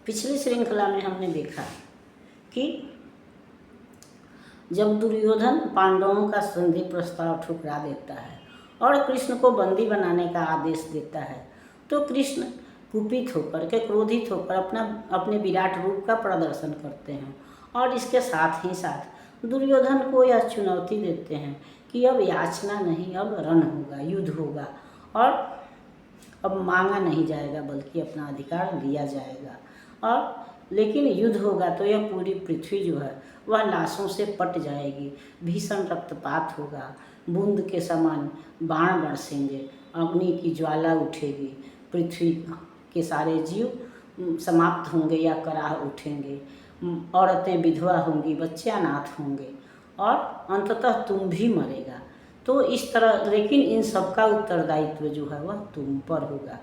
पिछली श्रृंखला में हमने देखा कि जब दुर्योधन पांडवों का संधि प्रस्ताव ठुकरा देता है और कृष्ण को बंदी बनाने का आदेश देता है, तो कृष्ण कुपित होकर के, क्रोधित होकर अपने विराट रूप का प्रदर्शन करते हैं और इसके साथ ही साथ दुर्योधन को यह चुनौती देते हैं कि अब याचना नहीं, अब रण होगा, युद्ध होगा और अब मांगा नहीं जाएगा बल्कि अपना अधिकार दिया जाएगा। और लेकिन युद्ध होगा तो यह पूरी पृथ्वी जो है वह लाशों से पट जाएगी, भीषण रक्तपात होगा, बूंद के समान बाण बरसेंगे, अग्नि की ज्वाला उठेगी, पृथ्वी के सारे जीव समाप्त होंगे या कराह उठेंगे, औरतें विधवा होंगी, बच्चे अनाथ होंगे और अंततः तुम भी मरेगा। तो इस तरह, लेकिन इन सब का उत्तरदायित्व जो है वह तुम पर होगा,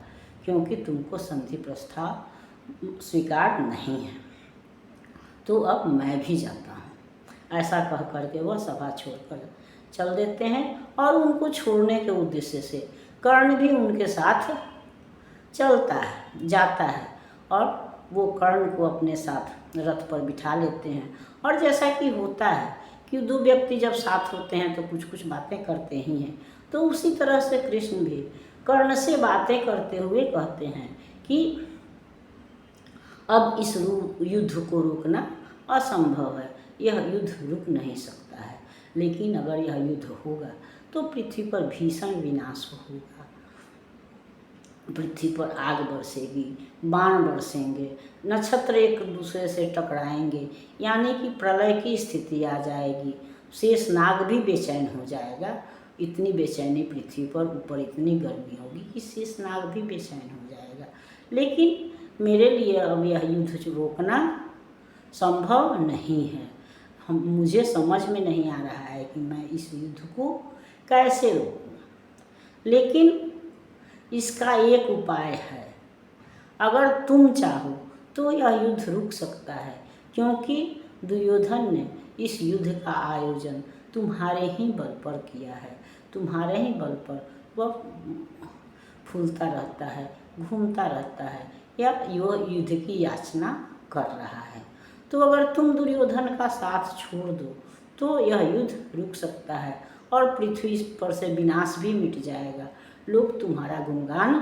क्योंकि तुमको संधि प्रस्ताव स्वीकार नहीं है। तो अब मैं भी जाता हूँ। ऐसा कह करके वह सभा छोड़कर चल देते हैं और उनको छोड़ने के उद्देश्य से कर्ण भी उनके साथ चलता है, जाता है और वो कर्ण को अपने साथ रथ पर बिठा लेते हैं। और जैसा कि होता है कि दो व्यक्ति जब साथ होते हैं तो कुछ कुछ बातें करते ही हैं, तो उसी तरह से कृष्ण भी कर्ण से बातें करते हुए कहते हैं कि अब इस युद्ध को रोकना असंभव है, यह युद्ध रुक नहीं सकता है, लेकिन अगर यह युद्ध होगा तो पृथ्वी पर भीषण विनाश होगा, पृथ्वी पर आग बरसेगी, बाण बरसेंगे, नक्षत्र एक दूसरे से टकराएंगे, यानी कि प्रलय की स्थिति आ जाएगी, शेष नाग भी बेचैन हो जाएगा। इतनी बेचैनी पृथ्वी पर, ऊपर इतनी गर्मी होगी कि शेष नाग भी बेचैन हो जाएगा। लेकिन मेरे लिए अब यह युद्ध रोकना संभव नहीं है। मुझे समझ में नहीं आ रहा है कि मैं इस युद्ध को कैसे रोकूं, लेकिन इसका एक उपाय है। अगर तुम चाहो तो यह युद्ध रुक सकता है, क्योंकि दुर्योधन ने इस युद्ध का आयोजन तुम्हारे ही बल पर किया है, तुम्हारे ही बल पर वह फूलता रहता है, घूमता रहता है या वह युद्ध की याचना कर रहा है। तो अगर तुम दुर्योधन का साथ छोड़ दो तो यह युद्ध रुक सकता है और पृथ्वी पर से विनाश भी मिट जाएगा, लोग तुम्हारा गुणगान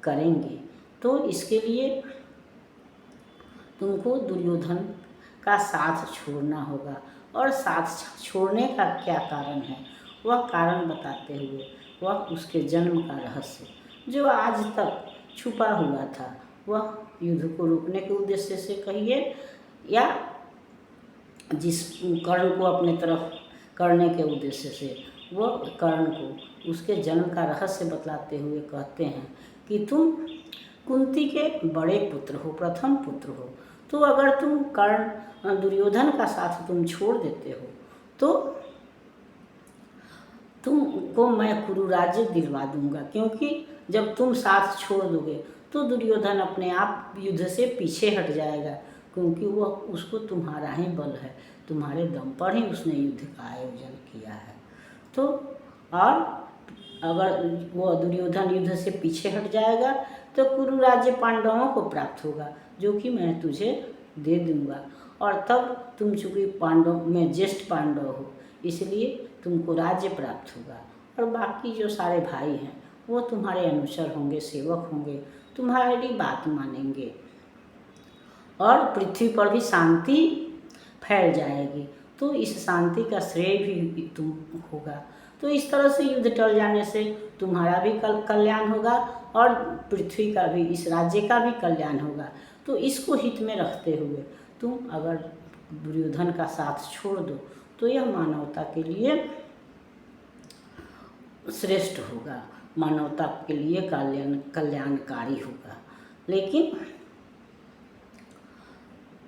करेंगे। तो इसके लिए तुमको दुर्योधन का साथ छोड़ना होगा। और साथ छोड़ने का क्या कारण है, वह कारण बताते हुए वह उसके जन्म का रहस्य जो आज तक छुपा हुआ था, वह युद्ध को रोकने के उद्देश्य से कहिए या जिस कर्ण को अपने तरफ करने के उद्देश्य से, वह कर्ण को उसके जन्म का रहस्य बतलाते हुए कहते हैं कि तुम कुंती के बड़े पुत्र हो, प्रथम पुत्र हो। तो अगर तुम कर्ण दुर्योधन का साथ तुम छोड़ देते हो तो तुमको मैं कुरु राज्य दिलवा दूंगा, क्योंकि जब तुम साथ छोड़ दोगे तो दुर्योधन अपने आप युद्ध से पीछे हट जाएगा, क्योंकि वह उसको तुम्हारा ही बल है, तुम्हारे दम पर ही उसने युद्ध का आयोजन किया है। तो और अगर वो दुर्योधन युद्ध से पीछे हट जाएगा तो कुरु राज्य पांडवों को प्राप्त होगा, जो कि मैं तुझे दे दूंगा। और तब तुम चूँकि पांडव में ज्येष्ठ पांडव हो, इसलिए तुमको राज्य प्राप्त होगा और बाकी जो सारे भाई हैं वो तुम्हारे अनुचर होंगे, सेवक होंगे, तुम्हारी बात मानेंगे और पृथ्वी पर भी शांति फैल जाएगी। तो इस शांति का श्रेय भी तुम होगा। तो इस तरह से युद्ध टल जाने से तुम्हारा भी कल्याण होगा और पृथ्वी का भी, इस राज्य का भी कल्याण होगा। तो इसको हित में रखते हुए तुम अगर दुर्योधन का साथ छोड़ दो तो यह मानवता के लिए श्रेष्ठ होगा, मानवता के लिए कल्याणकारी होगा। लेकिन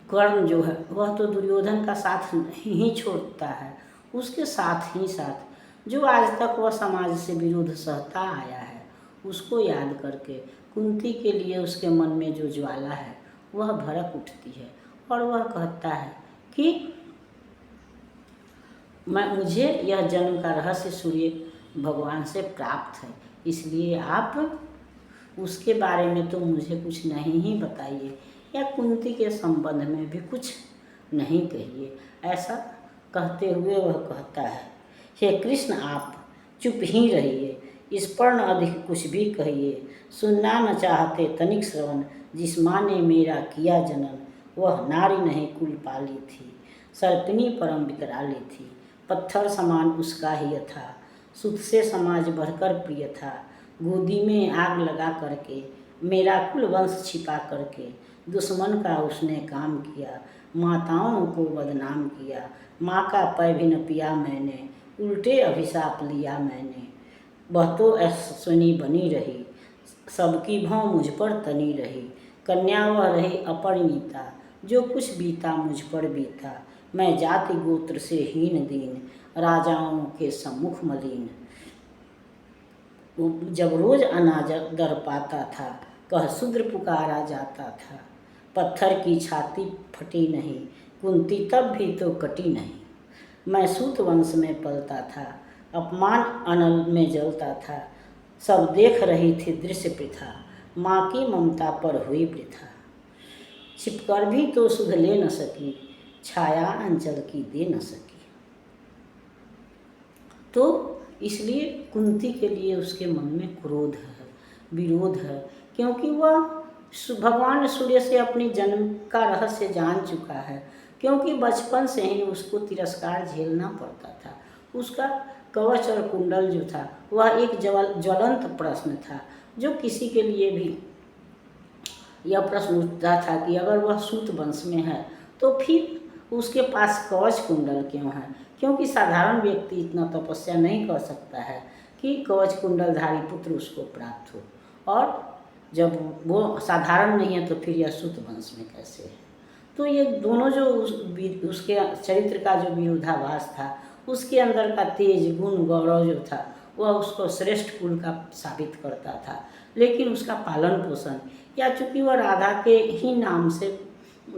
कर्ण जो है वह तो दुर्योधन का साथ नहीं छोड़ता है, उसके साथ ही साथ जो आज तक वह समाज से विरोध सहता आया है उसको याद करके कुंती के लिए उसके मन में जो ज्वाला है वह भड़क उठती है और वह कहता है कि मुझे यह जन्म का रहस्य सूर्य भगवान से प्राप्त है, इसलिए आप उसके बारे में तो मुझे कुछ नहीं ही बताइए, या कुंती के संबंध में भी कुछ नहीं कहिए। ऐसा कहते हुए वह कहता है, हे कृष्ण आप चुप ही रहिए, इस पर न अधिक कुछ भी कहिए। सुनना न चाहते तनिक श्रवण, जिस माँ ने मेरा किया जनन, वह नारी नहीं कुल पाली थी, सर्पिनी परम विकराली थी। पत्थर समान उसका ही था, सुत से समाज बढ़कर प्रिय था। गोदी में आग लगा करके मेरा कुल वंश छिपा करके, दुश्मन का उसने काम किया, माताओं को बदनाम किया। माँ का पै भी न पिया मैंने, उल्टे अभिशाप लिया मैंने। वह तो अश्विनी बनी रही, सबकी भौं मुझ पर तनी रही। कन्या वह रही अपरिणीता, जो कुछ बीता मुझ पर बीता। मैं जाति गोत्र से हीन दीन, राजाओं के सम्मुख मलिन। जब रोज अनाज दर पाता था, कह शूद्र पुकारा जाता था। पत्थर की छाती फटी नहीं, कुंती तब भी तो कटी नहीं। मैं सूत वंश में पलता था, अपमान अनल में जलता था। सब देख रही थी दृश्य प्रथा, माँ की ममता पर हुई वृथा। छिपकर भी तो सुध ले न सकी, छाया अंचल की दे न सकी। तो इसलिए कुंती के लिए उसके मन में क्रोध है, विरोध है, क्योंकि वह भगवान सूर्य से अपनी जन्म का रहस्य जान चुका है। क्योंकि बचपन से ही उसको तिरस्कार झेलना पड़ता था। उसका कवच और कुंडल जो था वह एक ज्वलंत प्रश्न था, जो किसी के लिए भी यह प्रश्न उठता था कि अगर वह सूत वंश में है तो फिर उसके पास कवच कुंडल क्यों है। क्योंकि साधारण व्यक्ति इतना तपस्या नहीं कर सकता है कि कवच कुंडलधारी पुत्र उसको प्राप्त हो, और जब वो साधारण नहीं है तो फिर यह सूत वंश में कैसे है। तो ये दोनों जो उसके चरित्र का जो विरोधाभास था, उसके अंदर का तेज गुण गौरव जो था वह उसको श्रेष्ठ कुल का साबित करता था। लेकिन उसका पालन पोषण, या चूँकि वह राधा के ही नाम से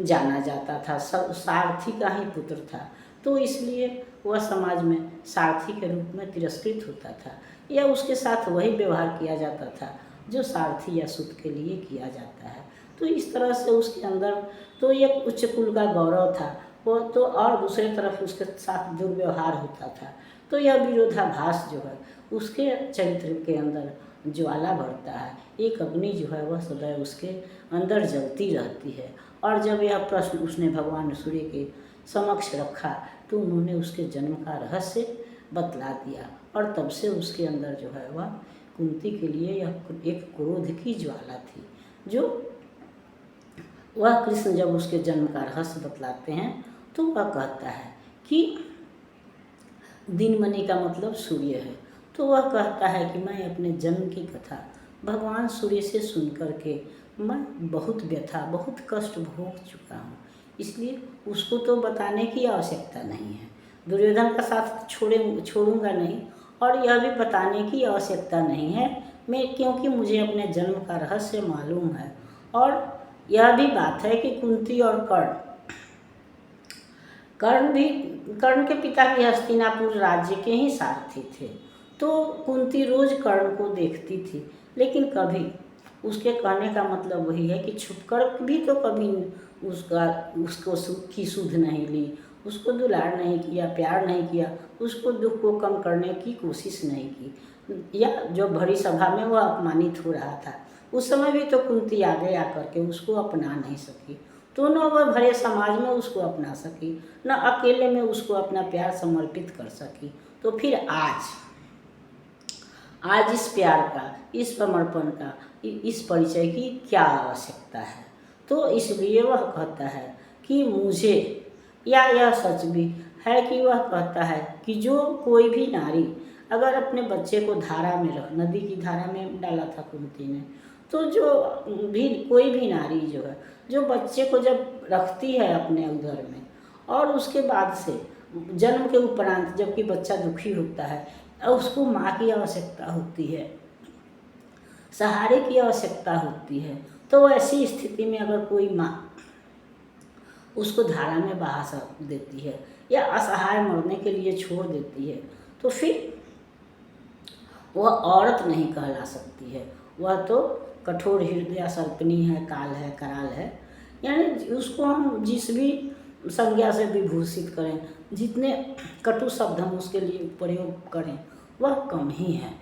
जाना जाता था, सारथी का ही पुत्र था, तो इसलिए वह समाज में सारथी के रूप में तिरस्कृत होता था, या उसके साथ वही व्यवहार किया जाता था जो सारथी या सूत के लिए किया जाता है। तो इस तरह से उसके अंदर तो एक उच्च कुल का गौरव था वो तो, और दूसरी तरफ उसके साथ दुर्व्यवहार होता था। तो यह विरोधाभास जो है उसके चरित्र के अंदर ज्वाला भरता है, एक अग्नि जो है वह सदैव उसके अंदर जलती रहती है। और जब यह प्रश्न उसने भगवान सूर्य के समक्ष रखा तो उन्होंने उसके जन्म का रहस्य बतला दिया, और तब से उसके अंदर जो है वह कुंती के लिए यह एक क्रोध की ज्वाला थी। जो वह कृष्ण जब उसके जन्म का रहस्य बतलाते हैं तो वह कहता है कि दिनमणि का मतलब सूर्य है। तो वह कहता है कि मैं अपने जन्म की कथा भगवान सूर्य से सुन कर के मैं बहुत व्यथा, बहुत कष्ट भोग चुका हूँ, इसलिए उसको तो बताने की आवश्यकता नहीं है। दुर्योधन का साथ छोड़ूंगा नहीं, और यह भी बताने की आवश्यकता नहीं है मैं, क्योंकि मुझे अपने जन्म का रहस्य मालूम है। और यह भी बात है कि कुंती और कर्ण के पिता भी हस्तिनापुर राज्य के ही सारथी थे। तो कुंती रोज कर्ण को देखती थी, लेकिन कभी उसके कहने का मतलब वही है कि छुपकर भी तो कभी उसको की सुध नहीं ली, उसको दुलार नहीं किया, प्यार नहीं किया, उसको दुख को कम करने की कोशिश नहीं की। या जो भरी सभा में वह अपमानित हो रहा था उस समय भी तो कुंती आगे आकर के उसको अपना नहीं सकी। तो न वह भरे समाज में उसको अपना सकी, न अकेले में उसको अपना प्यार समर्पित कर सकी। तो फिर आज इस प्यार का, इस समर्पण का, इस परिचय की क्या आवश्यकता है। तो इसलिए वह कहता है कि मुझे, या यह सच भी है कि वह कहता है कि जो कोई भी नारी अगर अपने बच्चे को धारा में नदी की धारा में डाला था कुंती ने, तो जो भी कोई भी नारी जो है जो बच्चे को जब रखती है अपने उदर में, और उसके बाद से जन्म के उपरांत जबकि बच्चा दुखी होता है, उसको माँ की आवश्यकता होती है, सहारे की आवश्यकता होती है। तो ऐसी स्थिति में अगर कोई माँ उसको धारा में बहा देती है या असहाय मरने के लिए छोड़ देती है, तो फिर वह औरत नहीं कहला सकती है, वह तो कठोर हृदय सर्पिणी है, काल है, कराल है। यानी उसको हम जिस भी संज्ञा से विभूषित करें, जितने कटु शब्द हम उसके लिए प्रयोग करें वह कम ही है।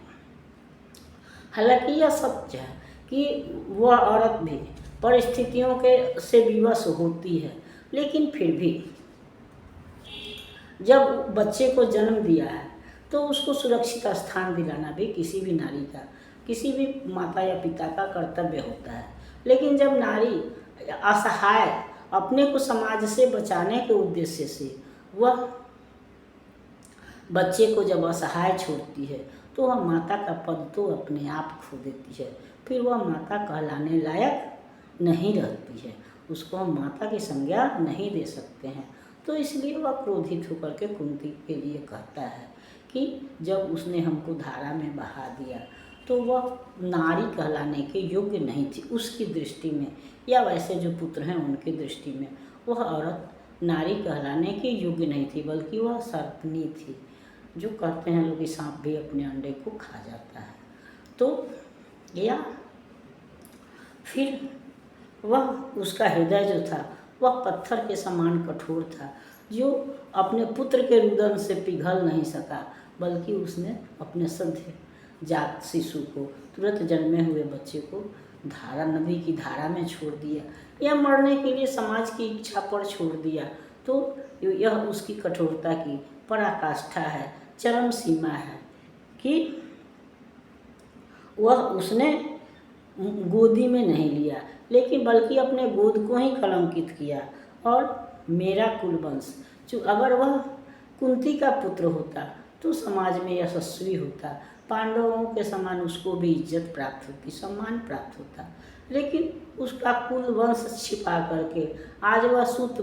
हालांकि यह सत्य है कि वह औरत भी परिस्थितियों के से विवश होती है, लेकिन फिर भी जब बच्चे को जन्म दिया है तो उसको सुरक्षित स्थान दिलाना भी किसी भी नारी का, किसी भी माता या पिता का कर्तव्य होता है। लेकिन जब नारी असहाय अपने को समाज से बचाने के उद्देश्य से वह बच्चे को जब असहाय छोड़ती है तो वह माता का पद तो अपने आप खो देती है, फिर वह माता कहलाने लायक नहीं रहती है, उसको हम माता की संज्ञा नहीं दे सकते हैं। तो इसलिए वह क्रोधित होकर के कुंती के लिए कहता है कि जब उसने हमको धारा में बहा दिया तो वह नारी कहलाने के योग्य नहीं थी उसकी दृष्टि में, या वैसे जो पुत्र हैं उनकी दृष्टि में वह औरत नारी कहलाने के योग्य नहीं थी, बल्कि वह सर्पनी थी। जो कहते हैं लोग कि सांप भी अपने अंडे को खा जाता है। तो या फिर वह उसका हृदय जो था वह पत्थर के समान कठोर था, जो अपने पुत्र के रुदन से पिघल नहीं सका, बल्कि उसने अपने सद्य जात शिशु को, तुरंत जन्मे हुए बच्चे को धारा, नदी की धारा में छोड़ दिया या मरने के लिए समाज की इच्छा पर छोड़ दिया। तो यह उसकी कठोरता की पराकाष्ठा है, चरम सीमा है कि वह उसने गोदी में नहीं लिया, लेकिन बल्कि अपने गोद को ही कलंकित किया। और मेरा कुलवंश, जो अगर वह कुंती का पुत्र होता तो समाज में यशस्वी होता, पांडवों के समान उसको भी इज्जत प्राप्त होती, सम्मान प्राप्त होता, लेकिन उसका कुल वंश छिपा करके आज वह सूत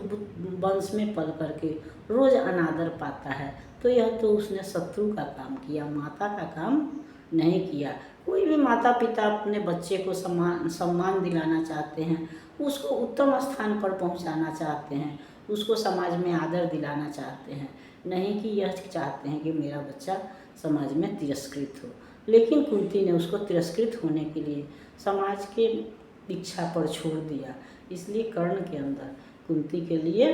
वंश में पल करके रोज अनादर पाता है। तो यह तो उसने शत्रु का काम किया, माता का काम नहीं किया। कोई भी माता पिता अपने बच्चे को सम्मान दिलाना चाहते हैं, उसको उत्तम स्थान पर पहुंचाना चाहते हैं, उसको समाज में आदर दिलाना चाहते हैं, नहीं कि यह चाहते हैं कि मेरा बच्चा समाज में तिरस्कृत हो। लेकिन कुंती ने उसको तिरस्कृत होने के लिए समाज के इच्छा पर छोड़ दिया। इसलिए कर्ण के अंदर कुंती के लिए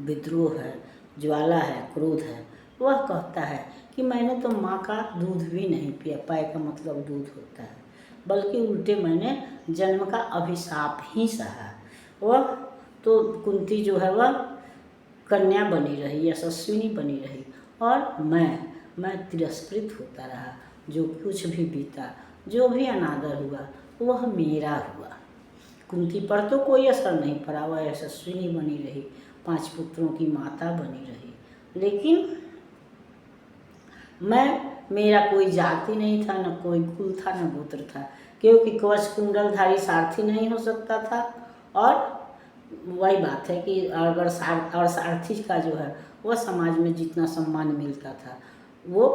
विद्रोह है, ज्वाला है, क्रोध है। वह कहता है कि मैंने तो माँ का दूध भी नहीं पिया, पाए का मतलब दूध होता है, बल्कि उल्टे मैंने जन्म का अभिशाप ही सहा। वह तो कुंती जो है वह कन्या बनी रही, यशस्विनी बनी रही, और मैं तिरस्कृत होता रहा। जो कुछ भी बीता, जो भी अनादर हुआ वह मेरा हुआ। कुंती पर तो कोई असर नहीं पड़ा, वह यशस्विनी बनी रही, 5 पुत्रों की माता बनी रही, लेकिन मेरा कोई जाति नहीं था, न कोई कुल था, न गोत्र था, क्योंकि कवच कुंडलधारी सारथी नहीं हो सकता था। और वही बात है कि अगर सारथी का जो है वह समाज में जितना सम्मान मिलता था वो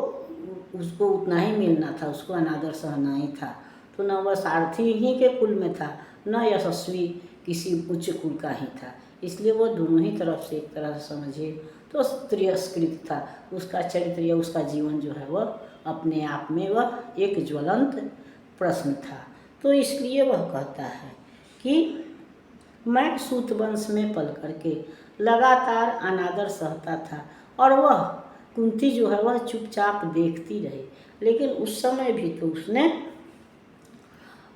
उसको उतना ही मिलना था, उसको अनादर सहना ही था। तो न वह सारथी ही के कुल में था, न यशस्वी किसी उच्च कुल का ही था। इसलिए वो दोनों ही तरफ से एक तरह से समझिए तो तिरस्कृत था। उसका चरित्र या उसका जीवन जो है वह अपने आप में वह एक ज्वलंत प्रश्न था। तो इसलिए वह कहता है कि मैं सूत वंश में पल करके लगातार अनादर सहता था, और वह कुंती जो है वह चुपचाप देखती रही, लेकिन उस समय भी तो उसने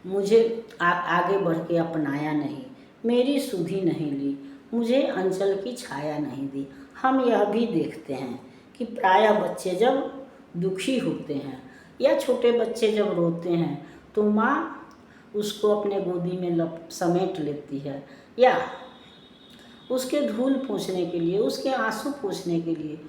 मुझे आगे बढ़ के अपनाया नहीं, मेरी सुधि नहीं ली, मुझे अंचल की छाया नहीं दी। हम यह भी देखते हैं कि प्रायः बच्चे जब दुखी होते हैं या छोटे बच्चे जब रोते हैं तो माँ उसको अपने गोदी में समेट लेती है, या उसके धूल पोंछने के लिए, उसके आंसू पोंछने के लिए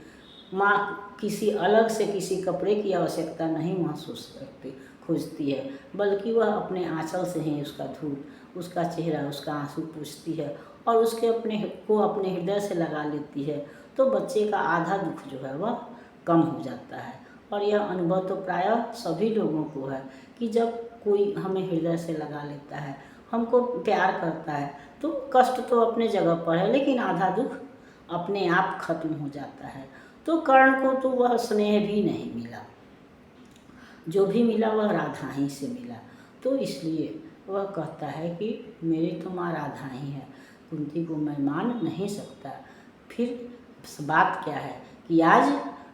माँ किसी अलग से किसी कपड़े की आवश्यकता नहीं महसूस करती, खोजती है, बल्कि वह अपने आंचल से ही उसका धूल, उसका चेहरा, उसका आंसू पोंछती है और उसके अपने हृदय से लगा लेती है। तो बच्चे का आधा दुख जो है वह कम हो जाता है। और यह अनुभव तो प्रायः सभी लोगों को है कि जब कोई हमें हृदय से लगा लेता है, हमको प्यार करता है, तो कष्ट तो अपने जगह पर है, लेकिन आधा दुख अपने आप खत्म हो जाता है। तो कर्ण को तो वह स्नेह भी नहीं मिला, जो भी मिला वह राधा ही से मिला। तो इसलिए वह कहता है कि मेरी तो माँ राधा ही है, कुंती को मैं मान नहीं सकता। फिर बात क्या है कि आज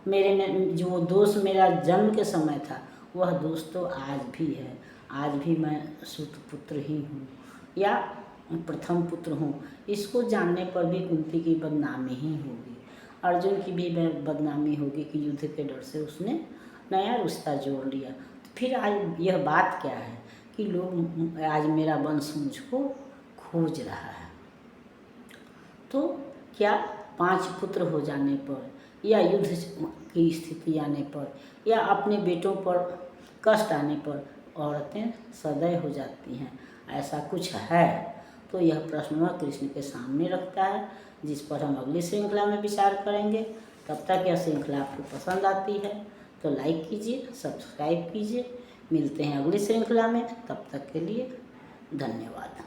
मेरे ने जो दोष मेरा जन्म के समय था वह दोष तो आज भी है, आज भी मैं सूत पुत्र ही हूँ या प्रथम पुत्र हूँ। इसको जानने पर भी कुंती की बदनामी ही होगी, अर्जुन की भी बदनामी होगी कि युद्ध के डर से उसने नया रिश्ता जोड़ लिया। फिर आज यह बात क्या है कि लोग आज मेरा वंश मुझको खोज रहा है। तो क्या 5 पुत्र हो जाने पर या युद्ध की स्थिति आने पर या अपने बेटों पर कष्ट आने पर औरतें सदैव हो जाती हैं, ऐसा कुछ है? तो यह प्रश्न वह कृष्ण के सामने रखता है, जिस पर हम अगली श्रृंखला में विचार करेंगे। तब तक यह श्रृंखला आपको पसंद आती है तो लाइक कीजिए, सब्सक्राइब कीजिए। मिलते हैं अगली श्रृंखला में, तब तक के लिए धन्यवाद।